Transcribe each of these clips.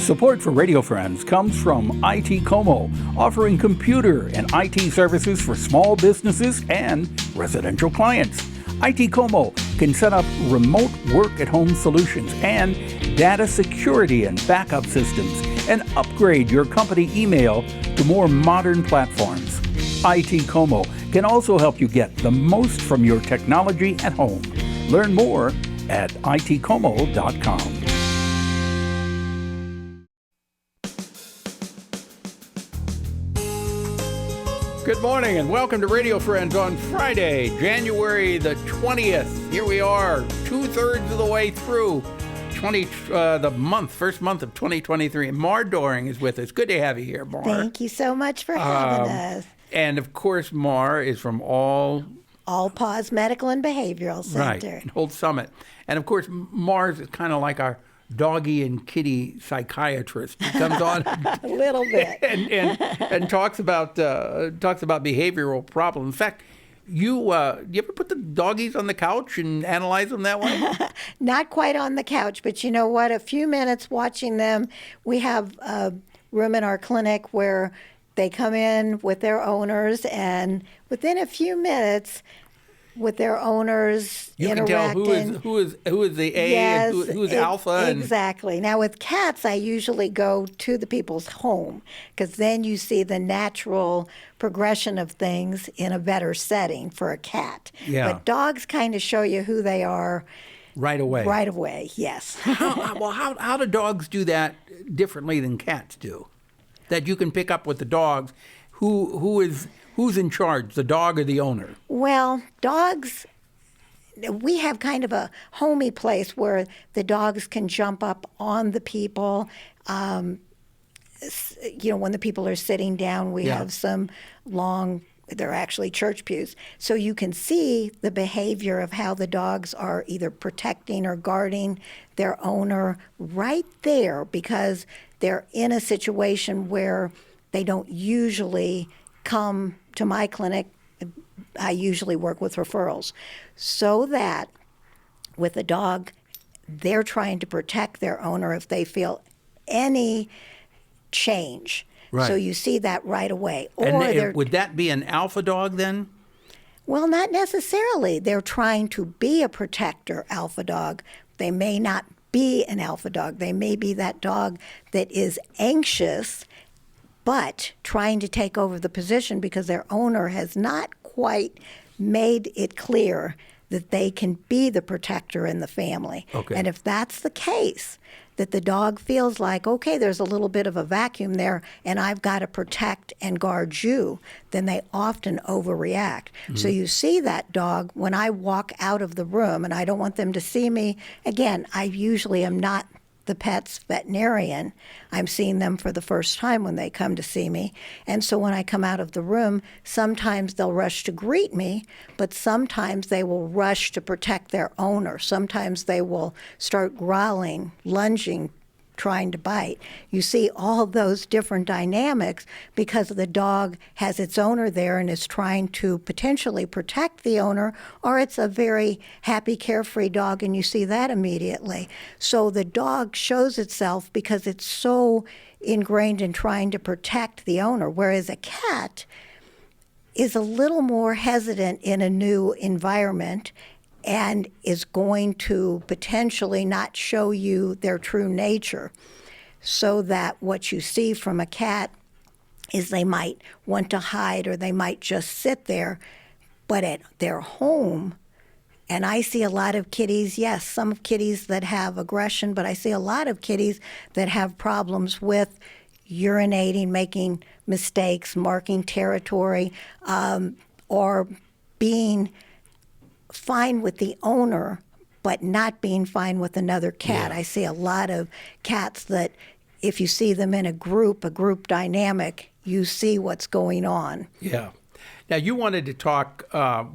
Support for Radio Friends comes from IT Como, offering computer and IT services for small businesses and residential clients. IT Como can set up remote work-at-home solutions and data security and backup systems and upgrade your company email to more modern platforms. IT Como can also help you get the most from your technology at home. Learn more at itcomo.com. Good morning and welcome to Radio Friends on Friday, January the 20th. Here we are, 2/3 of the way through the first month of 2023. Mar Doering is with us. Good to have you here, Mar. Thank you so much for having us. And of course, Mar is from All Paws Medical and Behavioral Center. Right, Old Summit. And of course, Mars is kind of like our doggy and kitty psychiatrist. He comes on A little bit. and talks about behavioral problems. In fact, you ever put the doggies on the couch and analyze them that way? Not quite on the couch, but you know what? A few minutes watching them. We have a room in our clinic where they come in with their owners, and within a few minutes, with their owners you interacting. can tell who is the A yes, and who's alpha. Exactly. Now with cats, I usually go to the people's home because then you see the natural progression of things in a better setting for a cat. Yeah. But dogs kind of show you who they are right away. Right away, yes. How do dogs do that differently than cats do? That you can pick up with the dogs, who's in charge, the dog or the owner? Well, dogs, we have kind of a homey place where the dogs can jump up on the people. When the people are sitting down, we have some long, they're actually church pews. So you can see the behavior of how the dogs are either protecting or guarding their owner right there because they're in a situation where they don't usually come to my clinic. I usually work with referrals. So that with a dog, they're trying to protect their owner if they feel any change. Right. So you see that right away. And would that be an alpha dog then? Well, not necessarily. They're trying to be a protector alpha dog. They may not be an alpha dog. They may be that dog that is anxious but trying to take over the position because their owner has not quite made it clear that they can be the protector in the family. Okay. And if that's the case, that the dog feels like, okay, there's a little bit of a vacuum there and I've got to protect and guard you, then they often overreact. Mm-hmm. So you see that dog when I walk out of the room and I don't want them to see me. Again, I usually am not the pet's veterinarian. I'm seeing them for the first time when they come to see me. And so when I come out of the room, sometimes they'll rush to greet me, but sometimes they will rush to protect their owner. Sometimes they will start growling, lunging, trying to bite. You see all those different dynamics because the dog has its owner there and is trying to potentially protect the owner, or it's a very happy, carefree dog, and you see that immediately. So the dog shows itself because it's so ingrained in trying to protect the owner, whereas a cat is a little more hesitant in a new environment and is going to potentially not show you their true nature. So that what you see from a cat is they might want to hide or they might just sit there, but at their home, and I see a lot of kitties, yes, some kitties that have aggression, but I see a lot of kitties that have problems with urinating, making mistakes, marking territory, or being fine with the owner, but not being fine with another cat. Yeah. I see a lot of cats that if you see them in a group dynamic, you see what's going on. Yeah. Now, you wanted to talk,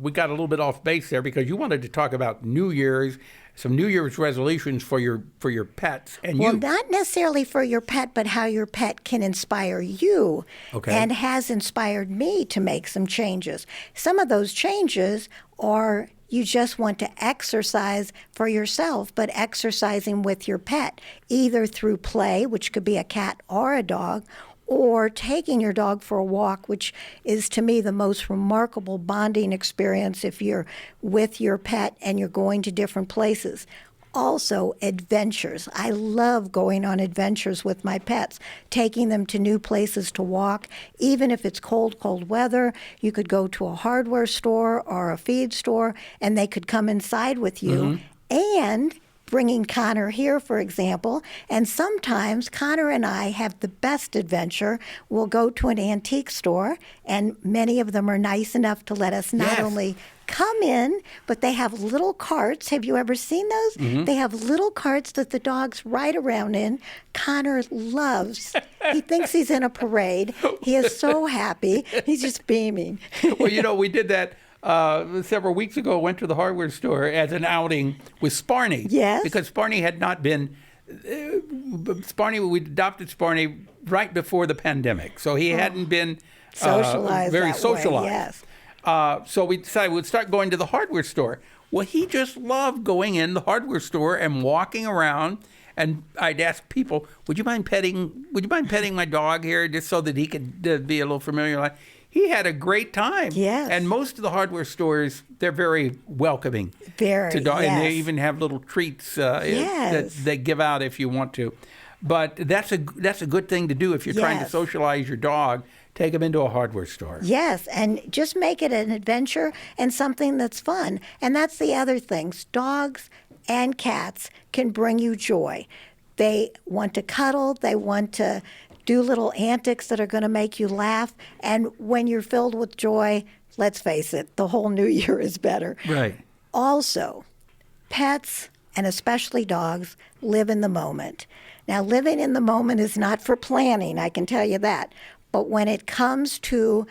we got a little bit off base there because you wanted to talk about New Year's, some New Year's resolutions for your pets. And well, not necessarily for your pet, but how your pet can inspire you. Okay. And has inspired me to make some changes. Some of those changes are you just want to exercise for yourself, but exercising with your pet, either through play, which could be a cat or a dog, or taking your dog for a walk, which is to me the most remarkable bonding experience if you're with your pet and you're going to different places. Also, adventures. I love going on adventures with my pets, taking them to new places to walk. Even if it's cold weather, you could go to a hardware store or a feed store, and they could come inside with you. And bringing Connor here, for example, and sometimes Connor and I have the best adventure. We'll go to an antique store, and many of them are nice enough to let us not only come in, but they have little carts. Have you ever seen those? They have little carts that the dogs ride around in. Connor loves. He thinks he's in a parade. He is so happy. He's just beaming. Well, we did that several weeks ago. Went to the hardware store as an outing with Sparny. Yes. Because Sparny had not been. We adopted Sparny right before the pandemic, so he hadn't been socialized very that socialized. Way, yes. So we decided we'd start going to the hardware store. Well, he just loved going in the hardware store and walking around. And I'd ask people, "Would you mind petting my dog here, just so that he could be a little familiar?" He had a great time. Yes. And most of the hardware stores, they're very welcoming to dogs, yes. and they even have little treats that they give out if you want to. But that's a good thing to do if you're trying to socialize your dog. Take them into a hardware store. Yes, and just make it an adventure and something that's fun. And that's the other things. Dogs and cats can bring you joy. They want to cuddle. They want to do little antics that are going to make you laugh. And when you're filled with joy, let's face it, the whole new year is better. Right. Also, pets, and especially dogs, live in the moment. Now, living in the moment is not for planning, I can tell you that. But when it comes to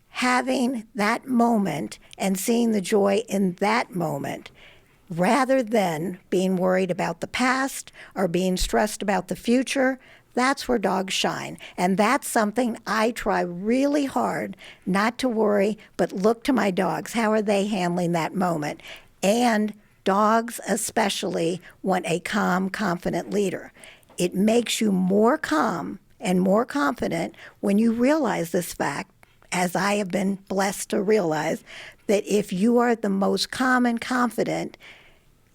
having that moment and seeing the joy in that moment, rather than being worried about the past or being stressed about the future, that's where dogs shine. And that's something I try really hard not to worry, but look to my dogs. How are they handling that moment? And dogs especially want a calm, confident leader. It makes you more calm and more confident when you realize this fact, as I have been blessed to realize, that if you are the most calm and confident,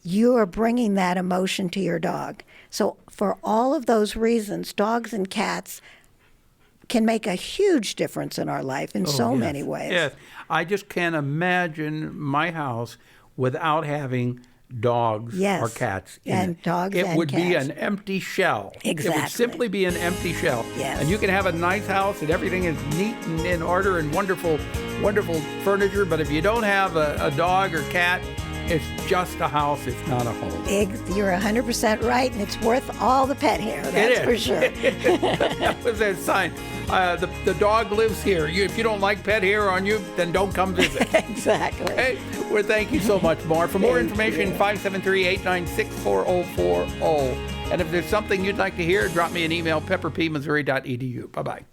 you are bringing that emotion to your dog. So for all of those reasons, dogs and cats can make a huge difference in our life in many ways. Yes, I just can't imagine my house without having dogs or cats in it. Dogs it and would cats. be an empty shell. Exactly. It would simply be an empty shell. Yes. And you can have a nice house and everything is neat and in order and wonderful furniture, but if you don't have a dog or cat, it's just a house. It's not a home. You're 100% right, and it's worth all the pet hair, that's for sure. That was their sign. The dog lives here. If you don't like pet hair on you, then don't come visit. Exactly. Okay? Well, thank you so much, Mar. For more information, 573-896-4040. And if there's something you'd like to hear, drop me an email, pepperpmissouri.edu. Bye-bye.